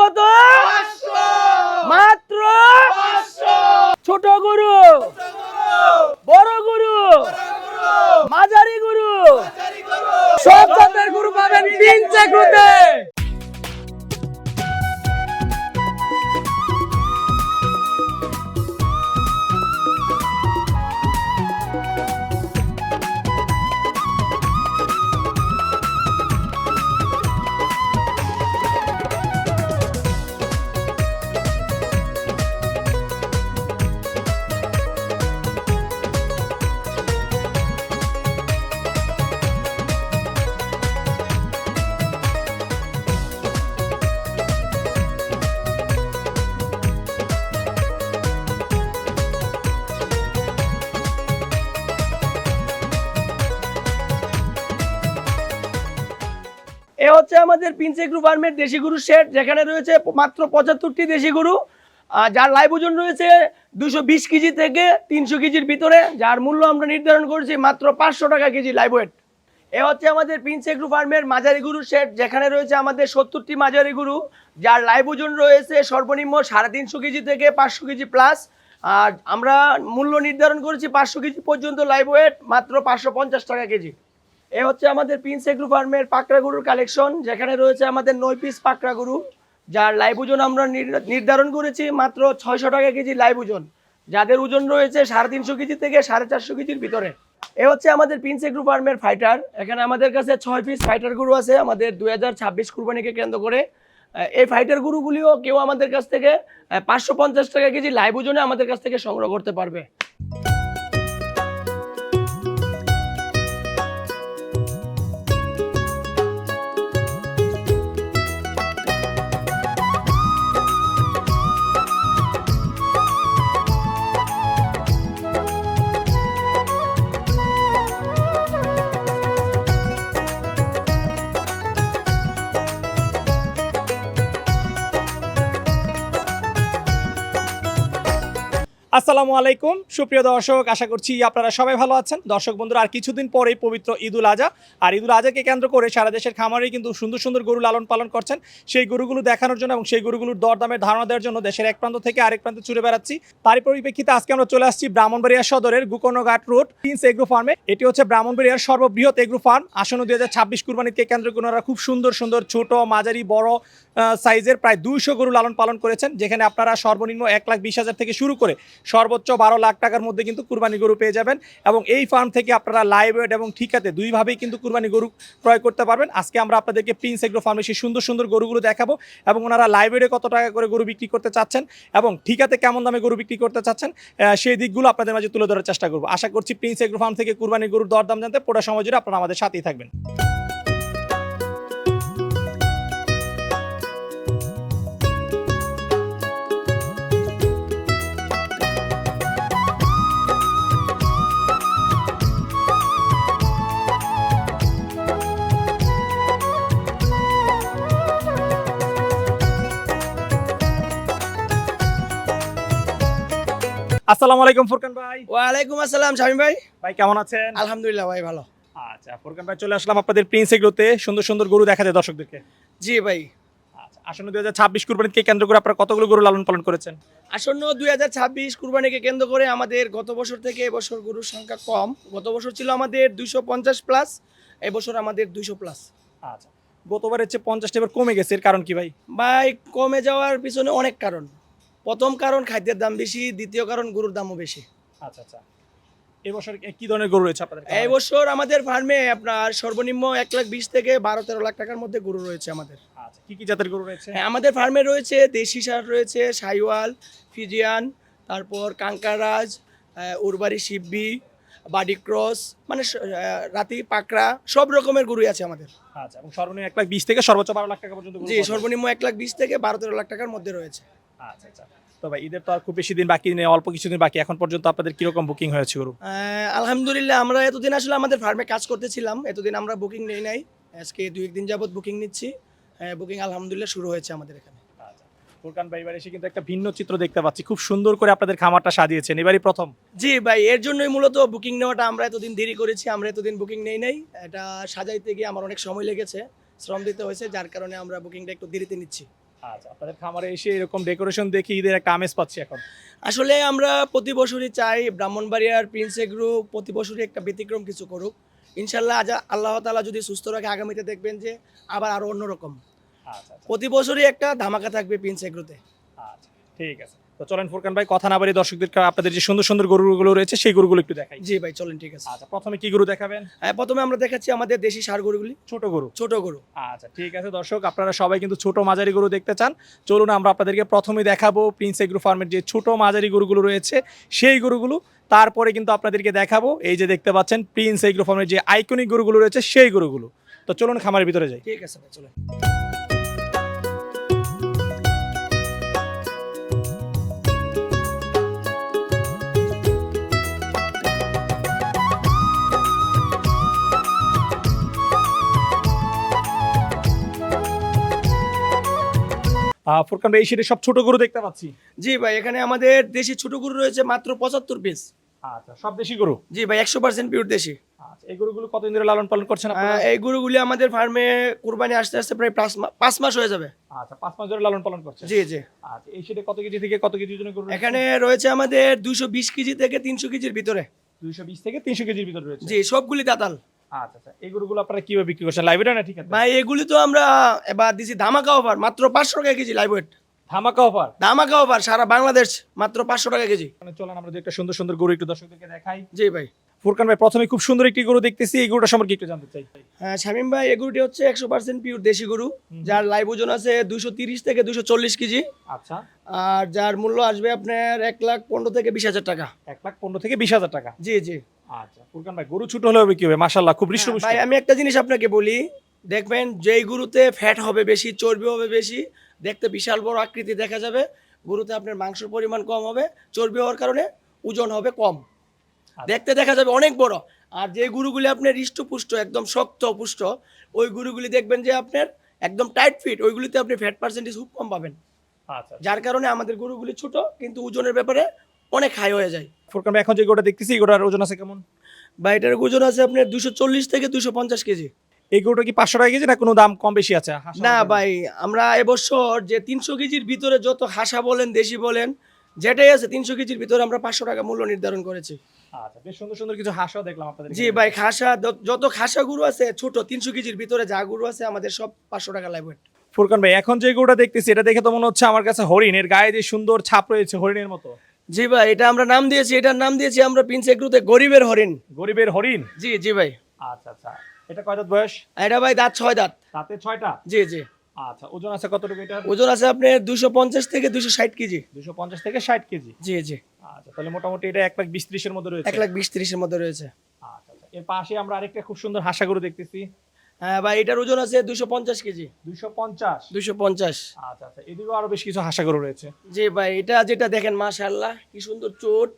কত? মাত্র ছোট গরু, বড় গরু, মাঝারি গরু, সব জাতের গরু পাবেন প্রিন্স এগ্রোতে। এ হচ্ছে আমাদের প্রিন্স এগ্রো ফার্মের দেশি গরু সেট, যেখানে রয়েছে মাত্র 75টি দেশি গরু, যার লাইভ ওজন রয়েছে 220 কেজি থেকে 300 কেজির ভিতরে, যার মূল্য আমরা নির্ধারণ করেছি মাত্র 500 টাকা কেজি লাইভ ওয়েট। এ হচ্ছে আমাদের প্রিন্স এগ্রো ফার্মের মাঝারি গরু সেট, যেখানে রয়েছে আমাদের 70টি মাঝারি গরু, যার লাইভ ওজন রয়েছে সর্বনিম্ন 350 কেজি থেকে 500 কেজি প্লাস। আর আমরা মূল্য নির্ধারণ করেছি 500 কেজি পর্যন্ত লাইভ ওয়েট মাত্র 550 টাকা কেজি। এ হচ্ছে আমাদের প্রিন্স এগ্রো ফার্মের পাকড়া গরুর কালেকশন, যেখানে রয়েছে আমাদের 9 পিস পাকড়া গরু, যার লাইভ ওজন আমরা নির্ধারণ করেছি মাত্র 600 টাকা কেজি লাইভ ওজন, যাদের ওজন রয়েছে 350 কেজি থেকে 450 কেজির ভিতরে। এ হচ্ছে আমাদের প্রিন্স এগ্রো ফার্মের ফাইটার, এখানে আমাদের কাছে 6 পিস ফাইটার গরু আছে আমাদের 2026 কুরবানিকে কেন্দ্র করে। এই ফাইটার গরুগুলিও কেউ আমাদের কাছ থেকে 550 টাকা কেজি লাইভ ওজনে আমাদের কাছ থেকে সংগ্রহ করতে পারবে। আসসালামু আলাইকুম সুপ্রিয় দর্শক, আশা করছি আপনারা সবাই ভালো আছেন। দর্শক বন্ধুরা, আর কিছুদিন পরেই পবিত্র ঈদুল আজহা, আর ঈদুল আজহাকে কেন্দ্র করে সারা দেশের খামারেই কিন্তু সুন্দর সুন্দর গরু লালন পালন করছেন। সেই গরুগুলো দেখানোর জন্য এবং সেই গরুগুলোর দরদামের ধারণা দেওয়ার জন্য দেশের এক প্রান্ত থেকে আরেক প্রান্তে ছুটে বেড়াচ্ছি। তারই পরিপ্রেক্ষিতে আজকে আমরা চলে আসছি ব্রাহ্মণবাড়িয়া সদরের গুকর্ণঘাট রোড প্রিন্স এগ্রো ফার্মে। এটি হচ্ছে ব্রাহ্মণবাড়িয়ার সর্ববৃহৎ এগ্রো ফার্ম। আসন্ন 2026 কুরবানিকে কেন্দ্র করে ওনারা খুব সুন্দর সুন্দর ছোট, মাঝারি, বড় সাইজের প্রায় 200 গরু লালন পালন করেছেন, যেখানে আপনারা সর্বনিম্ন 1,20,000 থেকে শুরু করে সর্বোচ্চ 12 লাখ টাকার মধ্যে কিন্তু কুরবানি গরু পেয়ে যাবেন। এবং এই ফার্ম থেকে আপনারা লাইভ ওয়েট এবং ঠিকাতে দুইভাবেই কিন্তু কুরবানি গরু ক্রয় করতে পারবেন। আজকে আমরা আপনাদেরকে প্রিন্স এগ্রো ফার্মে সেই সুন্দর সুন্দর গরুগুলো দেখাবো এবং ওনারা লাইভ ওয়েটে কত টাকা করে গরু বিক্রি করতে চাচ্ছেন এবং ঠিকাতে কেমন দামে গরু বিক্রি করতে চাচ্ছেন, সেই দিকগুলো আপনাদের মাঝে তুলে ধরার চেষ্টা করবো। আশা করছি প্রিন্স এগ্রো ফার্ম থেকে কুরবানি গরুর দরদাম জানতে পুরো সময় জুড়ে আপনারা আমাদের সাথেই থাকবেন। আসসালামু আলাইকুম ফুরকান ভাই। ওয়ালাইকুম আসসালাম শামীম ভাই। ভাই কেমন আছেন? আলহামদুলিল্লাহ ভাই, ভালো। আচ্ছা ফুরকান ভাই, চলে আসলাম আপনাদের প্রিন্স এগ্রোতে সুন্দর সুন্দর গরু দেখাতে দর্শকদেরকে। জি ভাই। আচ্ছা, আসন্ন 2026 কুরবানিকে কেন্দ্র করে আপনারা কতগুলো গরু লালন পালন করেছেন? আসন্ন 2026 কুরবানিকে কেন্দ্র করে আমাদের গত বছর থেকে এবছর গরুর সংখ্যা কম। গত বছর ছিল আমাদের 250 প্লাস, এবছর আমাদের 200 প্লাস। আচ্ছা, গতবারের চেয়ে 50টা এবার কমে গেছে, এর কারণ কি ভাই? ভাই, কমে যাওয়ার পিছনে অনেক কারণ। প্রথম কারণ খাদ্যের দাম বেশি, দ্বিতীয় কারণ গরুর দামও বেশি। আচ্ছা আচ্ছা, এবছর কি ধরনের গরু রয়েছে আপনাদের? এই বছর আমাদের ফার্মে আপনার সর্বনিম্ন 1,20,000 থেকে 12-13 লাখ টাকার মধ্যে গরু রয়েছে আমাদের। আচ্ছা, কি কি জাতের গরু রয়েছে? হ্যাঁ, আমাদের ফার্মে রয়েছে দেশি সার রয়েছে, সাইওয়াল, ফিজিয়ান, তারপর কাঙ্কারাজ, উরবারি শিববি, বাডি ক্রস, মানে রাতি পাকড়া, সব রকমের গরুই আছে আমাদের। আচ্ছা, এবং সর্বনিম্ন 1,20,000 থেকে সর্বোচ্চ 12 লাখ টাকা পর্যন্ত গরু? জি, সর্বনিম্ন 1,20,000 থেকে 12-13 লাখ টাকার মধ্যে রয়েছে। আচ্ছা আচ্ছা, তো ভাই ঈদের তো আর খুব বেশি দিন বাকি নেই, অল্প কিছুদিন বাকি। এখন পর্যন্ত আপনাদের কিরকম বুকিং হয়েছে গরু? আলহামদুলিল্লাহ, আমরা এতদিন আসলে আমাদের ফার্মে কাজ করতেছিলাম, এতদিন আমরা বুকিং নেই নাই। আজকে 2-1 দিন যাবত বুকিং নিচ্ছি। বুকিং আলহামদুলিল্লাহ শুরু হয়েছে আমাদের এখানে। আচ্ছা, ফুরকান ভাই এবার এসে কিন্তু একটা ভিন্ন চিত্র দেখতে পাচ্ছি, খুব সুন্দর করে আপনাদের খামারটা সাজিয়েছেন, এবারই প্রথম? জি ভাই, এর জন্যই মূলত বুকিং নেওয়াটা আমরা এতদিন দেরি করেছি। আমরা এতদিন বুকিং নেই নাই, এটা সাজাইতে গিয়ে আমার অনেক সময় লেগেছে, শ্রম দিতে হয়েছে, যার কারণে আমরা বুকিংটা একটু দেরিতে নিচ্ছি। আচ্ছা, আপনাদের খামারে এসে এরকম ডেকোরেশন দেখে ঈদের একটা আমেজ পাচ্ছি এখন। আসলে আমরা প্রতি বছরই চাই ব্রাহ্মণবাড়িয়ার প্রিন্স এগ্রো প্রতি বছরই একটা ব্যতিক্রম কিছু করুক। ইনশাল্লাহ আল্লাহ তাআলা যদি সুস্থ রাখে আগামীতে দেখবেন যে আবার আরো অন্যরকম আচ্ছা আচ্ছা প্রতি বছরই একটা ধামাকা থাকবে প্রিন্স এগ্রোতে। আচ্ছা, ঠিক আছে। তো চলেন ফুরকান ভাই, কথা না বাড়িয়ে দর্শকদেরকে আপনাদের যে সুন্দর সুন্দর গরুগুলো রয়েছে সেই গরুগুলো একটু দেখাই। জি ভাই চলেন, ঠিক আছে। আচ্ছা, প্রথমে কি গরু দেখাবেন? হ্যাঁ, প্রথমে আমরা দেখাচ্ছি আমাদের দেশি ষাঁড় গরুগুলি, ছোট গরু। ছোট গরু। আচ্ছা, ঠিক আছে দর্শক, আপনারা সবাই কিন্তু ছোট মাঝারি গরু দেখতে চান। চলুন আমরা আপনাদেরকে প্রথমে দেখাবো প্রিন্স এগ্রো ফার্মের যে ছোট মাঝারি গরুগুলো রয়েছে সেই গরুগুলো। তারপরে কিন্তু আপনাদেরকে দেখাবো এই যে দেখতে পাচ্ছেন প্রিন্স এগ্রো ফার্মের যে আইকনিক গরুগুলো রয়েছে সেই গরুগুলো। তো চলুন খামারের ভিতরে যাই। ঠিক আছে ভাই চলেন। ফুরকান ভাই, এই সিটে সব ছোট গরু দেখতে পাচ্ছি। জি ভাই, এখানে আমাদের দেশি ছোট গরু রয়েছে মাত্র 75 পিস। আচ্ছা, সব দেশি গরু। জি ভাই, 100% পিওর দেশি। আচ্ছা, এই গরুগুলো কতদিন ধরে লালন পালন করছেন আপনারা? এই গরুগুলি আমাদের ফার্মে কুরবানি আসতে আসতে প্রায় 5 মাস হয়ে যাবে। আচ্ছা, 5 মাস ধরে লালন পালন করছেন। জি জি। আচ্ছা, এই সিটে কত কেজি থেকে কত কেজির জন্য গরু রয়েছে? এখানে রয়েছে আমাদের 220 কেজি থেকে 300 কেজির ভিতরে। 220 থেকে 300 কেজির ভিতর রয়েছে। জি, সবগুলি দাতাল। আচ্ছা আচ্ছা, এই গরুগুলো আপনারা কিভাবে বিক্রি করছেন? লাইভ ওয়েট না ঠিক আছে? ভাই এগুলি তো আমরা এবার দিছি ধামাকা অফার, মাত্র 500 টাকা কেজি লাইভ ওয়েট। ধামাকা অফার। ধামাকা অফার সারা বাংলাদেশ মাত্র 500 টাকা কেজি। চলেন আমরা একটা সুন্দর সুন্দর গরু একটু দর্শকদেরকে দেখাই। জি ভাই। ফুরকান ভাই, প্রথমে খুব সুন্দর একটি গরু দেখতেছি, এই গরুটা সম্পর্কে একটু জানতে চাই। হ্যাঁ শামীম ভাই, এই গরুটি হচ্ছে 100% পিওর দেশি গরু, যার লাইভ ওজন আছে 230 থেকে 240 কেজি। আচ্ছা, আর যার মূল্য আসবে আপনার 1,15,000 থেকে 20,000 টাকা। 1,15,000 থেকে 20,000 টাকা। জি জি। আচ্ছা ফুরকান ভাই, গরু ছোট হলে হবে কি হবে? মাশাআল্লাহ, খুব হৃষ্টপুষ্ট। ভাই আমি একটা জিনিস আপনাকে বলি, দেখবেন যেই গরুতে ফ্যাট হবে বেশি, চর্বি হবে বেশি, দেখতে বিশাল বড় আকৃতি দেখা যাবে, গরুতে আপনার মাংসের পরিমাণ কম হবে, চর্বি হওয়ার কারণে ওজন হবে কম, দেখতে দেখা যাবে অনেক বড়। আর যে গরুগুলি আপনার হৃষ্টপুষ্ট একদম শক্ত পুষ্ট, ওই গরুগুলি দেখবেন যে আপনার একদম টাইট ফিট, ওইগুলিতে আপনি ফ্যাট পার্সেন্টেজ খুব কম পাবেন। আচ্ছা, যার কারণে আমাদের গরুগুলি ছোট কিন্তু ওজনের ব্যাপারে অনেক হাই হয়ে যায়। ফুরকান ভাই, এখন যে গরুটা দেখতেছি এই গরুটার ওজন আছে কেমন? বা এটার ওজন আছে আপনার 240 থেকে 250 কেজি। এই গরুটা কি 500 টাকা কেজি না কোনো দাম কম বেশি আছে? না ভাই, আমরা এবছর যে 300 কেজির ভিতরে যত হাসা বলেন দেশি বলেন যেটাই আছে 300 কেজির ভিতরে আমরা 500 টাকা মূল্য নির্ধারণ করেছি। আচ্ছা, বেশ সুন্দর সুন্দর কিছু হাঁসও দেখলাম আপনাদের। জি ভাই, খাসা যত খাসা গরু আছে ছোট 300 কেজির ভিতরে যা গরু আছে আমাদের সব 500 টাকা লাইভ ওয়েট। ফুরকান ভাই, এখন যে গরুটা দেখতেছি এটা দেখে তো মনে হচ্ছে আমার কাছে হরিণ, এর গায়ে যে সুন্দর ছাপ রয়েছে হরিণের মতো। জি ভাই, এটা আমরা নাম দিয়েছি, এটার নাম দিয়েছি আমরা প্রিন্স এগ্রোতে গরিবের হরিণ। গরিবের হরিণ। জি জি ভাই। আচ্ছা আচ্ছা, এটা কয় দাঁত বয়স? এটা ভাই দাঁত 6 দাঁত। তাতে 6টা। জি জি। আচ্ছা, ওজন আছে কতটুকু এটা? ওজন আছে আপনার 250 থেকে 260 কেজি। 250 থেকে 60 কেজি। জি জি। আচ্ছা, তাহলে মোটামুটি এটা 1,20,30 এর মধ্যে রয়েছে। 1,20,30 এর মধ্যে রয়েছে। আচ্ছা আচ্ছা, এর পাশে আমরা আরেকটা খুব সুন্দর হাঁসা গরু দেখতেছি। হ্যাঁ ভাই, এটার ওজন আছে 250 কেজি। 250। 250। আচ্ছা আচ্ছা, এদিকেও আরো বেশ কিছু হাঁসা গরু রয়েছে। জি ভাই, এটা যেটা দেখেন মাশাআল্লাহ কি সুন্দর চোট,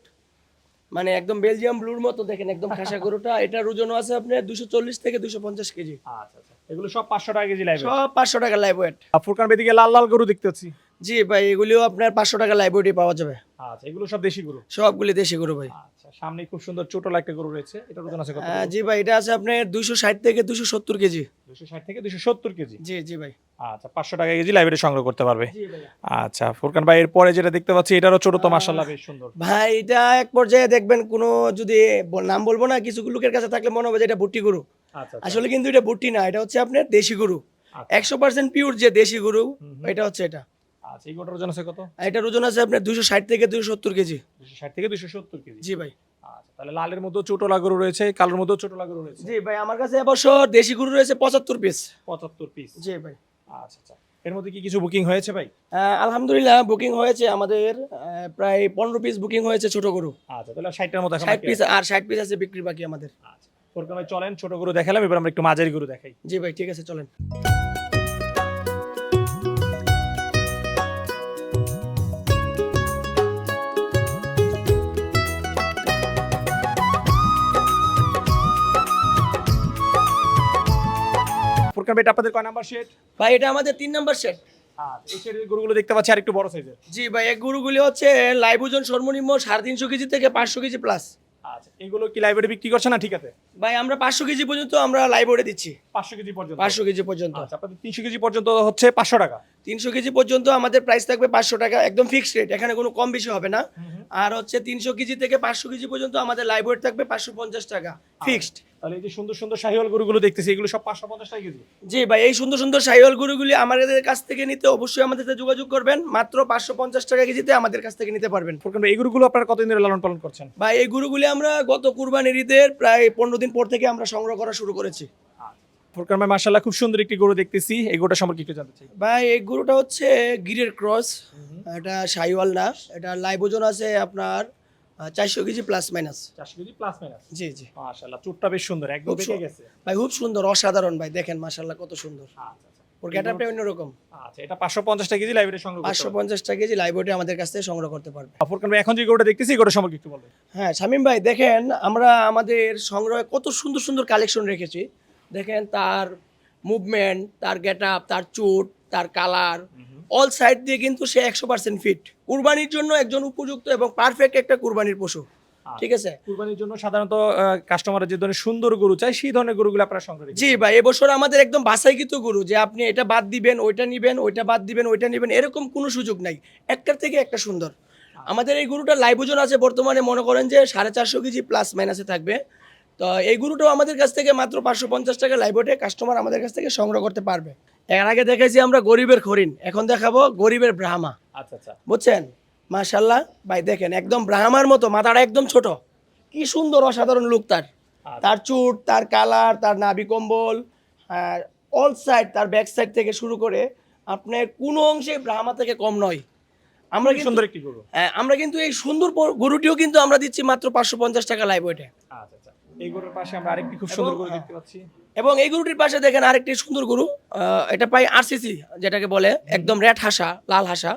মানে একদম বেলজিয়াম ব্লুর মতো দেখেন একদম খাসা গরুটা। এটার ওজন আছে আপনার 240 থেকে 250 কেজি। আচ্ছা আচ্ছা, এগুলো সব 500 টাকা কেজি লাইভ। সব 500 টাকা লাইভ ওয়েট। ফুরকান বেদিকে লাল লাল গরু দেখতে পাচ্ছি। জি ভাই, এগুলিও আপনার 500 টাকা লাইভ ওয়েটে পাওয়া যাবে। আচ্ছা, এগুলো সব দেশি গরু। সবগুলি দেশি গরু ভাই। আচ্ছা, সামনে খুব সুন্দর ছোট একটা গরু রয়েছে, এটার ওজন আছে কত? জি ভাই, এটা আছে আপনার 260 থেকে 270 কেজি। 260 থেকে 270 কেজি। জি জি ভাই। আচ্ছা, 500 টাকা কেজি লাইব্রেরি সংগ্রহ করতে পারবে। জি ভাই। আচ্ছা ফুরকান ভাই, এর পরে যেটা দেখতে পাচ্ছি এটারও ছোট তো মাশাআল্লাহ বেশ সুন্দর। ভাই এটা এক পর্যায়ে দেখবেন কোনো যদি নাম বলবো না, কিছু লোকের কাছে থাকলে মনে হবে যে এটা ভুট্টি গরু। আচ্ছা, আসলে কিন্তু এটা ভুট্টি না, এটা হচ্ছে আপনার দেশি গরু। 100% পিওর যে দেশি গরু, এটা হচ্ছে এটা। আচ্ছা, এই গরুটার ওজন আছে কত? এটার ওজন আছে আপনার 260 থেকে 270 কেজি। 260 থেকে 270 কেজি। জি ভাই। আচ্ছা, তাহলে লালের মধ্যেও ছোটলা গরু রয়েছে, কালোর মধ্যেও ছোটলা গরু রয়েছে। জি ভাই, আমার কাছে এবছর দেশি গরু রয়েছে 75 পিস। 75 পিস। জি ভাই। আচ্ছা আচ্ছা, এর মধ্যে কি কিছু বুকিং হয়েছে ভাই? আলহামদুলিল্লাহ বুকিং হয়েছে আমাদের, প্রায় 15 পিস বুকিং হয়েছে ছোট গরু। আচ্ছা, তাহলে 60টার মতো এখন 60 বাকি পিস, আছে। আর 60 পিস আছে বিক্রি বাকি আমাদের। আচ্ছা, ফুরকান ভাই চলেন, ছোট গরু দেখালাম, এবার আমরা একটু মাঝারি গরু দেখাই। জি ভাই, ঠিক আছে চলেন। ফুরকান ভাই, এটা আপনাদের কয় নাম্বার শেড? ভাই এটা আমাদের 3 নাম্বার সেট। আচ্ছা, এই শেডের গরুগুলো দেখতে পাচ্ছি আরেকটু বড় সাইজের। জি ভাই, এই গরুগুলি হচ্ছে লাইভ ওজন সর্বনিম্ন 350 কেজি থেকে 500 কেজি প্লাস। আচ্ছা, এগুলো কি লাইব্রেরি বিক্রি করছে না? ঠিক আছে ভাই আমরা 500 কেজি পর্যন্ত আমরা লাইভে দিচ্ছি। 500 কেজি পর্যন্ত। 500 কেজি পর্যন্ত। আচ্ছা, আপনাদের 300 কেজি পর্যন্ত হচ্ছে 500 টাকা। 300 কেজি পর্যন্ত আমাদের প্রাইস থাকবে 500 টাকা, একদম ফিক্সড রেট, এখানে কোনো কম বেশি হবে না। আর হচ্ছে 300 কেজি থেকে 500 কেজি পর্যন্ত আমাদের লাইভ ওয়েট থাকবে 550 টাকা ফিক্সড। তাহলে এই যে সুন্দর সুন্দর শাহিওয়াল গরুগুলো দেখতেছি, এগুলো সব 550 টাকা কেজি। জি ভাই, এই সুন্দর সুন্দর শাহিওয়াল গরুগুলি আমাদের কাছ থেকে নিতে অবশ্যই আমাদের সাথে যোগাযোগ করবেন। মাত্র 550 টাকা কেজিতে আমাদের কাছ থেকে নিতে পারবেন। ফুরকান ভাই, এই গরুগুলো আপনারা কতদিন ধরে লালন পালন করছেন? ভাই এই গরুগুলি আমরা গত কুরবানির ঈদের প্রায় 15 দিন পর থেকে আমরা সংগ্রহ করা শুরু করেছি। ফুরকান ভাই মাশাআল্লাহ খুব সুন্দর একটি গরু দেখতেছি, এই গরুটা সম্পর্কে একটু জানতে চাই। ভাই এই গরুটা হচ্ছে গিরের ক্রস, এটা শাহিওয়াল না, এটা লাইভ ওজন আছে আপনার 400 KG plus minus. 400 KG plus minus. জি জি মাশাআল্লাহ, চুটটা বেশ সুন্দর, একদম দেখে গেছে ভাই, খুব সুন্দর, অসাধারণ ভাই, দেখেন মাশাআল্লাহ কত সুন্দর। আচ্ছা আচ্ছা ওর গেটআপটা অন্যরকম। আচ্ছা, এটা 550 টাকা কেজি লাইব্রেরি সংগ্রহ করতে পারবেন। 550 টাকা কেজি লাইভ ওয়েটে আমাদের কাছ থেকে সংগ্রহ করতে পারবে। ফুরকান ভাই, এখন যে গরুটা দেখতেছি এই গরুটা সম্পর্কে একটু বলবেন। হ্যাঁ শামীম ভাই, দেখেন আমরা আমাদের সংগ্রহে কত সুন্দর সুন্দর কালেকশন রেখেছি। দেখেন তার মুভমেন্ট, তার গেটআপ, তার চুট, তার কালার, অল সাইড দিয়ে কিন্তু সে 100% ফিট। কুরবানির জন্য একজন উপযুক্ত এবং পারফেক্ট একটা কুরবানির পশু। ঠিক আছে। কুরবানির জন্য সাধারণত কাস্টমাররা যে ধরনের সুন্দর গরু চায় সেই ধরনের গরুগুলো আপনারা সংগ্রহ করেন। জি ভাই, এবছর আমাদের একদম বাছাইকৃত গরু, যে আপনি এটা বাদ দিবেন ওইটা নিবেন, ওইটা বাদ দিবেন ওইটা নিবেন, এরকম কোনো সুযোগ নাই। একটার থেকে একটা সুন্দর। আমাদের এই গরুটা লাইভ ওজন আছে বর্তমানে মনে করেন যে 450 কেজি প্লাস মাইনাসে থাকবে। তো এই গরুটাও আমাদের কাছ থেকে মাত্র 550 টাকা লাইভ ওয়েটে কাস্টমার আমাদের কাছ থেকে সংগ্রহ করতে পারবে। এর আগে দেখেছি আমরা গরিবের হরিণ, এখন দেখাবো গরিবের ব্রাহ্মা। আচ্ছা আচ্ছা, বুঝছেন? মাশাল্লাহ ভাই, দেখেন একদম ব্রাহ্মার মতো, মাথাটা একদম ছোট, কি সুন্দর অসাধারণ লুক তার। তার চুট, তার কালার, তার নাভি কম্বল, আর অল সাইড, তার ব্যাক সাইড থেকে শুরু করে আপনার কোনো অংশে ব্রাহ্মা থেকে কম নয়। আমরা কিন্তু সুন্দর একটি গরু। হ্যাঁ, আমরা কিন্তু এই সুন্দর গরুটিও কিন্তু আমরা দিচ্ছি মাত্র 550 টাকা লাইভ ওয়েটে। আচ্ছা আচ্ছা, এই গরুর পাশে আমরা আরেকটি খুব সুন্দর গরু দেখতে পাচ্ছি। এবং এই গরুটির পাশে দেখেন আরেকটি সুন্দর গরু, এটা প্রায় আরসিসি যেটাকে বলে, একদম রেড হাসা, লাল হাসা,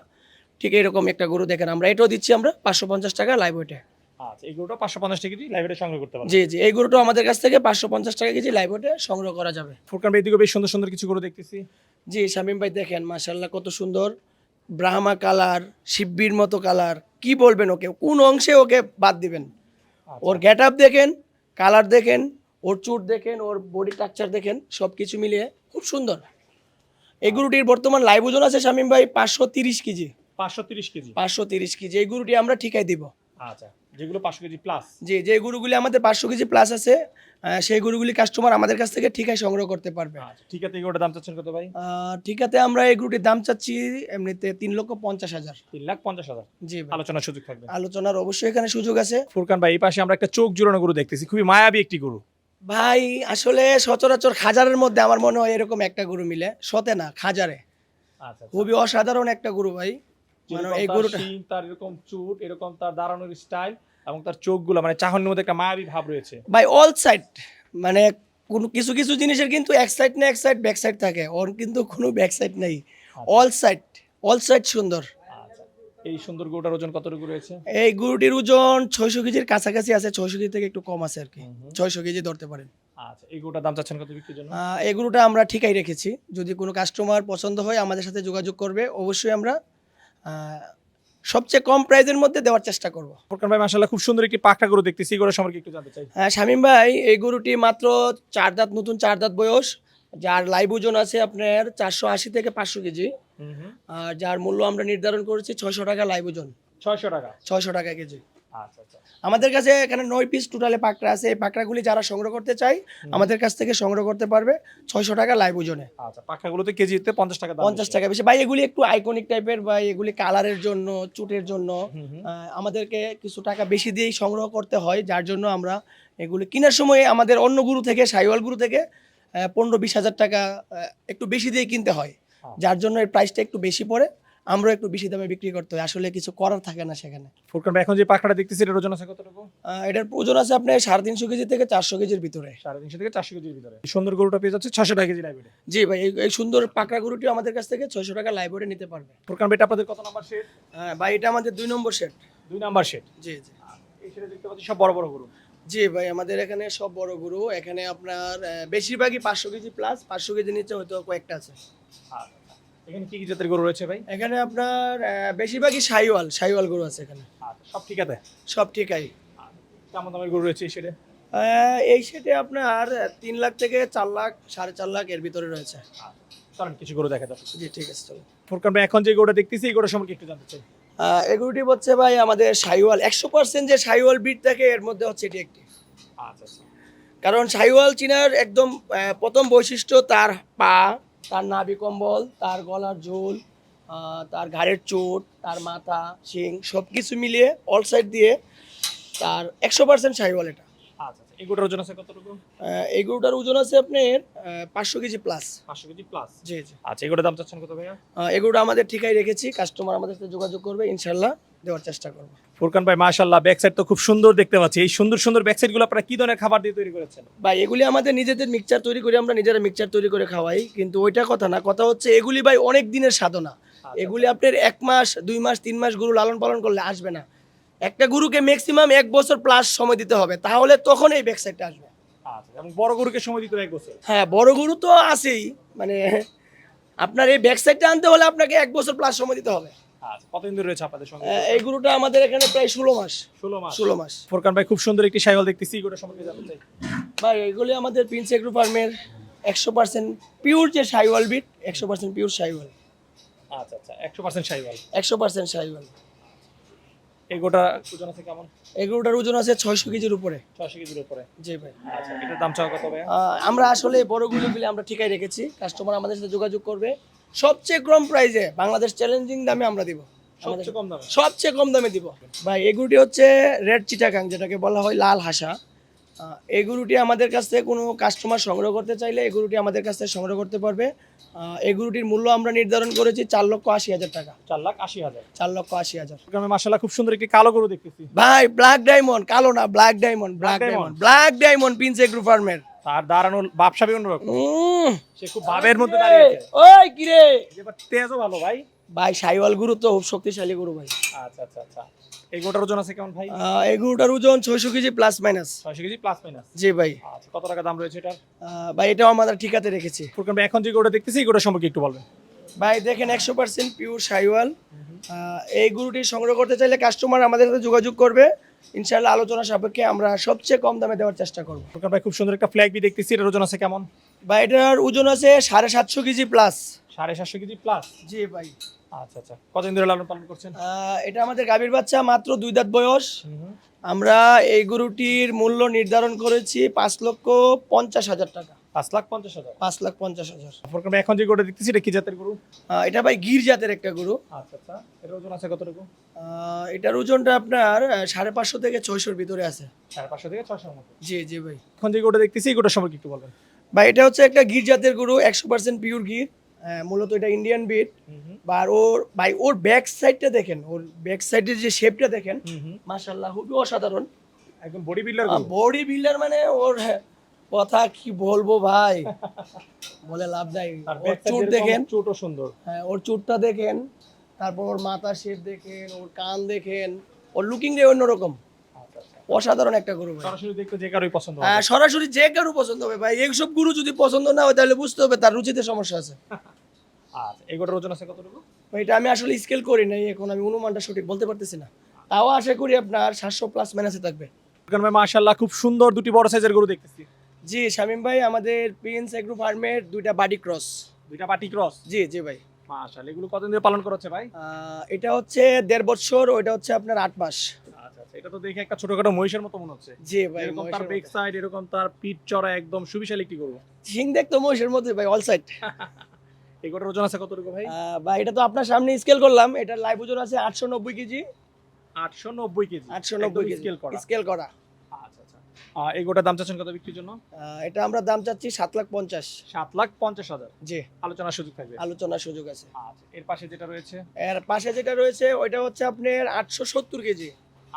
ঠিক এরকম একটা গরু দেখেন আমরা এটাও দিচ্ছি আমরা 550 টাকা লাইভ ওয়েটে। আচ্ছা, এই গরুটা 550 টাকা কেজি লাইব্রেরি সংগ্রহ করতে পারবেন। জি জি, এই গরুটাও আমাদের কাছ থেকে 550 টাকা কেজি লাইভ ওয়েটে সংগ্রহ করা যাবে। ফুরকান ভাই, এদিকে বেশ সুন্দর সুন্দর কিছু গরু দেখতেছি। জি শামীম ভাই, দেখেন মাশাআল্লাহ কত সুন্দর ব্রাহ্মা কালার, শিব্বির মতো কালার, কি বলবেন, ওকে কোন অংশে ওকে বাদ দিবেন? ওর গেটআপ দেখেন, কালার দেখেন, ওর চুট দেখেন, ওর বডি স্ট্রাকচার দেখেন, সব কিছু মিলিয়ে খুব সুন্দর। এই গরুটির বর্তমান লাইভ ওজন আছে শামীম ভাই 530 কেজি। 530 কেজি। 530 কেজি এই গরুটি আমরা ঠিকাই দিব। আচ্ছা, যেগুলো 500 কেজি প্লাস। জি, যে গরুগুলি আমাদের 500 কেজি প্লাস আছে, সেই গরুগুলি কাস্টমার আমাদের কাছ থেকে ঠিকাই সংগ্রহ করতে পারবে। আচ্ছা, ঠিক আছে, এই গরুটার দাম চাচ্ছেন কত ভাই? ঠিকাতে আমরা এই গরুটির দাম চাচ্ছি এমনিতে 3,50,000। 3,50,000। জি ভাই, আলোচনার সুযোগ থাকবে। আলোচনার অবশ্যই এখানে সুযোগ আছে। ফুরকান ভাই, এই পাশে আমরা একটা চোখ জুড়ানো গরু দেখতেছি, খুবই মায়াবী একটি গরু। ভাই আসলে সচরাচর খাজারের মধ্যে আমার মনে হয় এরকম একটা গরু মিলে, সতে না খাজারে, আচ্ছা, খুবই অসাধারণ একটা গরু ভাই। মানে এই গরুটা, তার এরকম চুট, এরকম তার দাঁড়ানোর স্টাইল এবং তার চোখগুলো মানে চাহনির মধ্যে একটা মায়াবী ভাব রয়েছে। ভাই অল সাইড, মানে কোনো কিছু কিছু জিনিসের কিন্তু এক সাইড না এক সাইড ব্যাক সাইড থাকে, ওর কিন্তু কোনো ব্যাক সাইড নেই, অল সাইড সুন্দর। আচ্ছা, এই সুন্দর গরুটার ওজন কতটুকু রয়েছে? এই গরুটির ওজন 600 কেজির কাছাকাছি আছে, 600 কেজি থেকে একটু কম আছে আর কি, 600 কেজি ধরতে পারেন। আচ্ছা, এই গরুটার দাম চাচ্ছেন কত বিক্রির জন্য? এই গরুটা আমরা ঠিকাই রেখেছি, যদি কোনো কাস্টমার পছন্দ হয় আমাদের সাথে যোগাযোগ করবে, অবশ্যই আমরা সবচেয়ে কম প্রাইসের মধ্যে দেওয়ার চেষ্টা করব। ফুরকান ভাই, মাশাআল্লাহ খুব সুন্দর একটি পাকড়া গরু দেখতেছি, এই গরুর সম্পর্কে একটু জানতে চাই। হ্যাঁ শামীম ভাই, এই গরুটি মাত্র 4 দাঁত, নতুন 4 দাঁত বয়স, যার লাইভ ওজন আছে আপনার 480 থেকে 500 কেজি, আর যার মূল্য আমরা নির্ধারণ করেছি 600 টাকা লাইভ ওজন। 600 টাকা। 600 টাকা কেজি। আচ্ছা আচ্ছা, আমাদের কাছে এখানে 9 পিস টোটালে পাকড়া আছে, এই পাকড়াগুলি যারা সংগ্রহ করতে চায় আমাদের কাছ থেকে সংগ্রহ করতে পারবে 600 টাকা লাইভ ওজনে। আচ্ছা, পাকড়াগুলোতে কেজিতে 50 টাকা দাম। 50 টাকা বেশি ভাই, এগুলি একটু আইকনিক টাইপের বা এগুলি কালারের জন্য, চুটের জন্য আমাদেরকে কিছু টাকা বেশি দিয়েই সংগ্রহ করতে হয়, যার জন্য আমরা এগুলি কেনার সময় আমাদের অন্য গুরু থেকে, শাহিওয়াল গুরু থেকে 15-20 হাজার টাকা একটু বেশি দিয়ে কিনতে হয়, যার জন্য এর প্রাইসটা একটু বেশি পড়ে, আমরা একটু বেশি দামে বিক্রি করতে হয়, আসলে কিছু করার থাকে না সেখানে। ফুরকান ভাই, এখন যে পাকড়াটা দেখতেছি এটার ওজন আছে কতটুকু? এটার ওজন আছে আপনার 350 কেজি থেকে 400 কেজির ভিতরে। 350 থেকে 400 কেজির ভিতরে। এই সুন্দর গরুটা পেয়ে যাচ্ছে 600 টাকা কেজি লাইব্রেরি। জি ভাই, এই সুন্দর পাকড়া গরুটিও আমাদের কাছ থেকে 600 টাকা লাইব্রেরি নিতে পারবে। ফুরকান ভাই, এটা আপনাদের কত নাম্বার সেট? ভাই এটা আমাদের 2 নম্বর সেট। 2 number set. জি জি, এই সেটে দেখতে পাচ্ছি সব বড় বড় গরু। জি ভাই, আমাদের এখানে সব বড় গরু, এখানে আপনার বেশিরভাগই 500 কেজি প্লাস, 500 কেজি নিচে হয়তো কয়েকটা আছে। আচ্ছা, এখানে কি কি জাতের গরু রয়েছে ভাই? এখানে আপনার বেশিরভাগই শাহিওয়াল গরু আছে এখানে। আচ্ছা, সব ঠিক আছে? সব ঠিকাই। কেমন দামের গরু রয়েছে সেটা? এই সেটে আপনার 3 লাখ থেকে 4 লাখ 4.5 লাখ এর ভিতরে রয়েছে। চলেন কিছু গরু দেখা যাক। জি ঠিক আছে চলো। ফুরকান ভাই এখন যে গরুটা দেখতেছি এই গরু সম্পর্কে একটু জানতে চাই। এই গরুটি হচ্ছে ভাই আমাদের শাহিওয়াল 100% যে শাহিওয়াল ব্রিড থাকে এর মধ্যে হচ্ছে এটি একটি। আচ্ছা আচ্ছা। কারণ শাহিওয়াল চিনার একদম প্রথম বৈশিষ্ট্য তার পা, তার নাভি কম্বল, তার গলার ঝোল, তার ঘাড়ের চোট, তার মাথা, শিং সব কিছু মিলিয়ে অল সাইড দিয়ে তার 100% শাহিওয়াল এটা। আচ্ছা আচ্ছা। এই গরুটার ওজন আছে কতটুকু? এই গরুটার ওজন আছে আপনার 500 কেজি প্লাস। 500 KG plus. জি জি। আচ্ছা এই গরুটার দাম চাচ্ছেন কত ভাইয়া? এই গরুটা আমাদের ঠিকাই রেখেছি, কাস্টমার আমাদের সাথে যোগাযোগ করবে, ইনশাল্লাহ দেওয়ার চেষ্টা করবো। ফুরকান ভাই মাশাআল্লাহ ব্যাক সাইড তো খুব সুন্দর দেখতে পাচ্ছি। এই সুন্দর সুন্দর ব্যাক সাইড গুলো আপনারা কি ধরনের খাবার দিয়ে তৈরি করেছেন? ভাই এগুলি আমাদের নিজেদের মিক্সচার তৈরি করে, আমরা নিজেরা মিক্সচার তৈরি করে খাওয়াই, কিন্তু ওইটা কথা না, কথা হচ্ছে এগুলি ভাই অনেক দিনের সাধনা। এগুলি আপনার 1 মাস 2 মাস 3 মাস গরু লালন পালন করলে আসবে না। একটা গরুকে ম্যাক্সিমাম 1 বছর প্লাস সময় দিতে হবে, তাহলে তখন এই ব্যাক সাইডটা আসবে। আচ্ছা এবং বড় গরুকে সময় দিতে হবে 1 বছর। হ্যাঁ বড় গরু তো আছেই, মানে আপনার এই ব্যাক সাইডটা আনতে হলে আপনাকে 1 বছর প্লাস সময় দিতে হবে। আচ্ছা কতদিন ধরে রয়েছে আপনাদের সঙ্গে? এই গরুটা আমাদের এখানে প্রায় 16 মাস। 16 মাস। 16 মাস। ফুরকান ভাই খুব সুন্দর একটি শাইওয়াল দেখতেছি, এই গরুটা সম্পর্কে জানতে চাই। ভাই এগুলি আমাদের প্রিন্স এগ্রো ফার্মের 100% পিওর যে শাইওয়াল বিট, 100% পিওর শাইওয়াল। আচ্ছা আচ্ছা 100% শাইওয়াল। 100% শাইওয়াল। এই গরুটার ওজন আছে কেমন? এই গরুটার ওজন আছে 600 কেজির উপরে। 600 কেজির উপরে। জি ভাই। আচ্ছা এটার দাম চাও কত ভাইয়া? আমরা আসলে বড় গরুগুলি আমরা ঠিকাই রেখেছি, কাস্টমার আমাদের সাথে যোগাযোগ করবে, সবচেয়ে কম প্রাইসে বাংলাদেশ চ্যালেঞ্জিং দামে আমরা দিব। সবচেয়ে কম দামে। সবচেয়ে কম দামে দিব ভাই। এই গরুটি হচ্ছে রেড চিটাগাং, যেটাকে বলা হয় লাল হাসা। এই গরুটি আমাদের কাছ থেকে কোনো কাস্টমার সংগ্রহ করতে চাইলে এই গরুটি আমাদের কাছ থেকে সংগ্রহ করতে পারবে। এই গরুটির মূল্য আমরা নির্ধারণ করেছি 4,80,000 টাকা। 4,80,000। 4,80,000। ফুরকান মাশাআল্লাহ খুব সুন্দর একটি কালো গরু দেখতেছি। ভাই ব্ল্যাক ডায়মন্ড, কালো না, black diamond, black diamond? Diamond, black diamond Prince agro ফার্মের। তার দাঁড়ানোর ব্যবসাবি অন্যরকম। সে খুব ভাবের মধ্যে দাঁড়িয়ে আছে। ওই কি রে এবার তেজও ভালো ভাই। ভাই শাইওয়াল গরু তো খুব শক্তিশালী গরু ভাই। আচ্ছা আচ্ছা আচ্ছা। এই গরুটার ওজন আছে কেমন ভাই? এই গরুটার ওজন 600 KG plus minus. 600 KG plus minus. জি ভাই। আচ্ছা কত টাকা দাম রয়েছে এটার? ভাই এটাও আমাদের ঠিকাতে রেখেছি। ফুরকান ভাই এখন যে গরুটা দেখতেছি এই গরুটার সম্পর্কে একটু বলবেন। ভাই দেখেন 100% পিওর শাইওয়াল। এই গরুটি সংগ্রহ করতে চাইলে কাস্টমার আমাদের সাথে যোগাযোগ করবে, ইনশাআল্লাহ আলোচনা সাপেক্ষে আমরা সবচেয়ে কম দামে দেওয়ার চেষ্টা করব। ফুরকান ভাই খুব সুন্দর একটা ফ্ল্যাগ বি দেখতেছি, এটার ওজন আছে কেমন? ভাই এটার ওজন আছে 750 কেজি প্লাস। 750 KG plus. জি ভাই। আচ্ছা আচ্ছা কতদিন ধরে লালন পালন করছেন? এটা আমাদের গাভীর বাচ্চা, মাত্র 2 দাঁত বয়স। আমরা এই গরুটির মূল্য নির্ধারণ করেছি 5,50,000 টাকা। 5,50,000। 5,50,000। ফুরকান ভাই এখন যে গরুটা দেখতেছি এটা কি জাতের গরু? এটা ভাই গির জাতের একটা গরু। আচ্ছা আচ্ছা এর ওজন আছে কতটুকু? এটার ওজনটা আপনার 550 থেকে 600 ভিতরে আছে। 550 থেকে 600 মতো। জি জি ভাই। এখন যে গরুটা দেখতেছি এই গরুটার সম্পর্কে একটু বলবেন। ভাই এটা হচ্ছে একটা গির জাতের গরু, 100% পিওর গির। মূলত এটা ইন্ডিয়ান ব্রিড। বা ওর ব্যাক সাইডটা দেখেন, ওর ব্যাক সাইডের যে শেপটা দেখেন, মাশাআল্লাহ খুবই অসাধারণ। একদম বডি বিল্ডার বডি বিল্ডার, মানে ওর কথা কি বলবো ভাই, বলে লাভ নাই। ওর চুট দেখেন, চুটও সুন্দর। হ্যাঁ ওর চুটটা দেখেন, তারপর ওর মাথার শেপ দেখেন, ওর কান দেখেন, ওর লুকিং রে অন্যরকম। অসাধারণ একটা গরু ভাই। সরাসরি দেখতে যে কারোই পছন্দ হবে। হ্যাঁ সরাসরি যে কারো পছন্দ হবে ভাই। এইসব গরু যদি পছন্দ না হয় তাহলে বুঝতে হবে তার রুচিতে সমস্যা আছে। আচ্ছা এই গরুটার ওজন আছে কতটুকু? ভাই এটা আমি আসলে স্কেল করি নাই, এখন আমি অনুমানটা সঠিক বলতে পারতেছি না। তাও আশা করি আপনার 700 প্লাস মাইনাসে থাকবে। ফুরকান ভাই মাশাআল্লাহ খুব সুন্দর দুটি বড় সাইজের গরু দেখতেছি। জি শামীম ভাই, আমাদের প্রিন্স এগ্রো ফার্মের 2টা বাডি ক্রস। 2টা পাটি ক্রস। জি জি ভাই। মাশাআল্লাহ এগুলো কতদিন ধরে পালন করা হচ্ছে ভাই? এটা হচ্ছে 1.5 বছর, ওইটা হচ্ছে আপনার 8 মাস। আচ্ছা আচ্ছা এটা তো দেখে একটা ছোটখাটো মহিষের মতো মনে হচ্ছে। জি ভাই। এরকম তার ব্যাক সাইড, এরকম তার পিঠ চড়া, একদম সুবিশাল একটি গরু। সিং দেখতো মহিষের মধ্যে ভাই, অল সাইড। এই গরুটার ওজন আছে কতটুকু ভাই? ভাই এটা তো আপনার সামনে স্কেল করলাম, এটা লাইভ ওজন আছে 890 কেজি। 890 কেজি। 890 কেজি স্কেল করা। স্কেল করা। আচ্ছা আচ্ছা এই গরুটার দাম চাচ্ছেন কত বিক্রির জন্য? এটা আমরা দাম চাচ্ছি 7,50,000। 7,50,000। জি। আলোচনার সুযোগ থাকবে। আলোচনার সুযোগ আছে। আচ্ছা এর পাশে যেটা রয়েছে? এর পাশে যেটা রয়েছে ওইটা হচ্ছে আপনার 870 কেজি।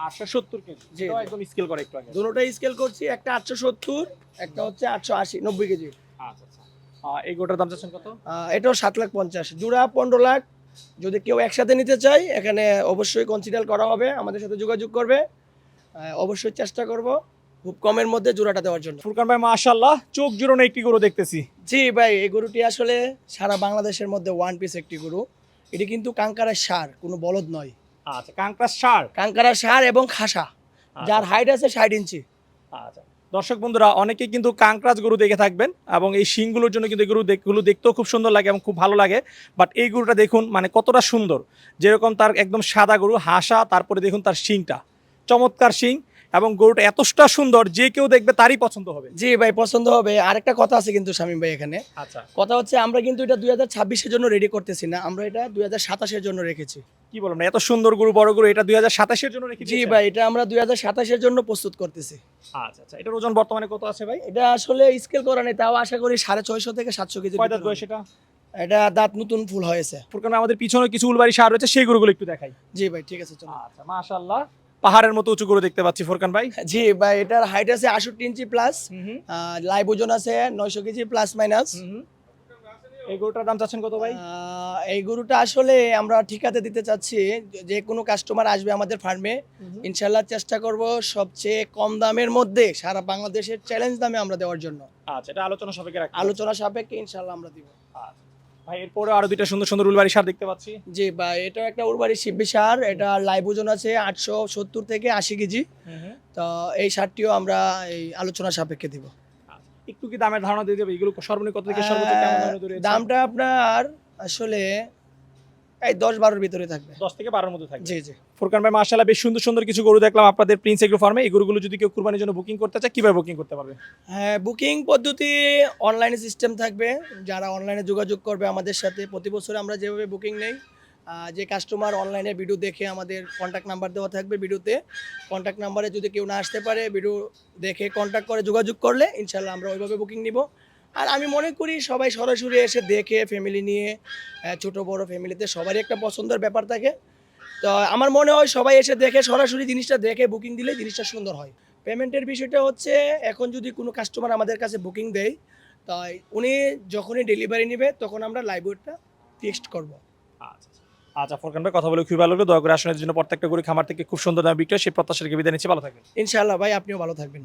870 কেজি। জি, এটাও জি। একদম স্কেল করা একটু আগে। দুটোটাই স্কেল করছি, একটা 870, একটা হচ্ছে 880, 90 কেজি। আচ্ছা আচ্ছা এই গরুটার দাম চাচ্ছেন কত? এটাও 7,50,000, জোড়া 15 লাখ। যদি কেউ একসাথে নিতে চায় এখানে অবশ্যই কনসিডার করা হবে, আমাদের সাথে যোগাযোগ করবে। অবশ্যই চেষ্টা করব খুব কমের মধ্যে জোড়াটা দেওয়ার জন্য। ফুরকান ভাই মাশাআল্লাহ চোখ জুড়োনো একটি গরু দেখতেছি। জি ভাই, এই গরুটি আসলে সারা বাংলাদেশের মধ্যে ওয়ান পিস একটি গরু। এটি কিন্তু কাঙ্কারার সার, কোনো বলদ নয়। আচ্ছা কাঙ্কড়ার ষাঁড়। কাঙ্কারার সার এবং খাসা, যার হাইট আছে 60 ইঞ্চি। আচ্ছা দর্শক বন্ধুরা, অনেকে কিন্তু কাংক্রাজ গরু দেখে থাকবেন এবং এই শিংগুলোর জন্য কিন্তু গরুগুলো দেখতেও খুব সুন্দর লাগে এবং খুব ভালো লাগে। বাট এই গরুটা দেখুন মানে কতটা সুন্দর, যেরকম তার একদম সাদা গরু হাসা, তারপরে দেখুন তার শিংটা চমৎকার শিং, এবং গরুটা এতটা সুন্দর যে কেউ দেখবে তারই পছন্দ হবে। জি ভাই, পছন্দ হবে। আরেকটা কথা আছে কিন্তু শামীম ভাই এখানে, আচ্ছা কথা হচ্ছে আমরা কিন্তু এটা 2026-এর জন্য রেডি করতেছি না, আমরা এটা 2027-এর জন্য রেখেছি। কি বলুন না, এত সুন্দর গরু বড় গরু এটা 2027-এর জন্য রেখে জি দিয়েছেন? ভাই, এটা আমরা 2027-এর জন্য প্রস্তুত করতেছি। আচ্ছা আচ্ছা, এটার ওজন বর্তমানে কত আছে ভাই? এটা আসলে স্কেল করা নেই, তাও আশা করি 650 থেকে 700 কেজি। কয় দাঁত বয়স এটা? এটা দাঁত নতুন ফুল হয়েছে। ফুরকান আমাদের পিছনে কিছু উলবাড়ি সার রয়েছে, সেই গরুগুলো একটু দেখাই। জি ভাই, ঠিক আছে চলো। আচ্ছা মাশাআল্লাহ, পাহাড়ের মতো উঁচু গরু দেখতে পাচ্ছি ফুরকান ভাই। জি ভাই, এটার হাইট আছে 68 ইঞ্চি প্লাস, লাইভ ওজন আছে 900 কেজি প্লাস মাইনাস। এই গরুটার দাম চাচ্ছেন কত ভাই? এই গরুটা আসলে আমরা ঠিকাতে দিতে চাচ্ছি, যে কোনো কাস্টমার আসবে আমাদের ফার্মে, ইনশাল্লাহ চেষ্টা করব সবচেয়ে কম দামের মধ্যে সারা বাংলাদেশের চ্যালেঞ্জ দামে আমরা দেওয়ার জন্য। আচ্ছা, এটা আলোচনা সাপেক্ষে রাখতে হবে। আলোচনা সাপেক্ষে ইনশাল্লাহ আমরা দিব। আচ্ছা। ভাই এরপরে আরো দুইটা সুন্দর সুন্দর উলবাড়ি সার দেখতে পাচ্ছি। জি ভাই, এটা একটা উরবাড়ি শিববি সার, এটা লাইভ ওজন আছে 870 থেকে 80 কেজি। তো এই সারটিও আমরা এই আলোচনা সাপেক্ষে দিব। একটু কি দামের ধারণা দিয়ে দেবে, এগুলো সর্বনিম্ন কত থেকে সর্বোচ্চ কেমন দামে দূরে আছে? দামটা আপনার আসলে এই 10-12-এর ভিতরে থাকবে। 10 থেকে 12 এর মধ্যে থাকে। জি জি। ফুরকান ভাই মাশাআল্লাহ বেশ সুন্দর সুন্দর কিছু গরু দেখলাম আপনাদের প্রিন্স এগ্রো ফার্মে। এই গরুগুলো যদি কেউ কুরবানির জন্য বুকিং করতে চায় কিভাবে বুকিং করতে পারবে? হ্যাঁ, বুকিং পদ্ধতি অনলাইনে সিস্টেম থাকবে। যারা অনলাইনে যোগাযোগ করবে আমাদের সাথে, প্রতি বছর আমরা যেভাবে বুকিং নেই, যে কাস্টমার অনলাইনে ভিডিও দেখে, আমাদের কন্ট্যাক্ট নাম্বার দেওয়া থাকবে ভিডিওতে, কন্ট্যাক্ট নাম্বারে যদি কেউ না আসতে পারে, ভিডিও দেখে কন্ট্যাক্ট করে যোগাযোগ করলে ইনশাল্লাহ আমরা ওইভাবে বুকিং নিব। আর আমি মনে করি সবাই সরাসরি এসে দেখে ফ্যামিলি নিয়ে, ছোট বড় ফ্যামিলিতে সবারই একটা পছন্দের ব্যাপার থাকে। তো আমার মনে হয় সবাই এসে দেখে, সরাসরি জিনিসটা দেখে বুকিং দিলে জিনিসটা সুন্দর হয়। পেমেন্টের বিষয়টা হচ্ছে, এখন যদি কোনো কাস্টমার আমাদের কাছে বুকিং দেয়, তাই উনি যখনই ডেলিভারি নেবে তখন আমরা লাইভ ওয়েটটা ফিক্সড করব। আচ্ছা আচ্ছা ফুরকান ভাই, কথা বলে খুবই ভালো লাগলো। দয়া করে আসনের জন্য প্রত্যেকটা গরু খামার থেকে খুব সুন্দর দামে বিক্রি হয় সেই প্রত্যাশা রেখে বিদায় নিচ্ছি। ভালো থাকবেন। ইনশাআল্লাহ ভাই, আপনিও ভালো থাকবেন।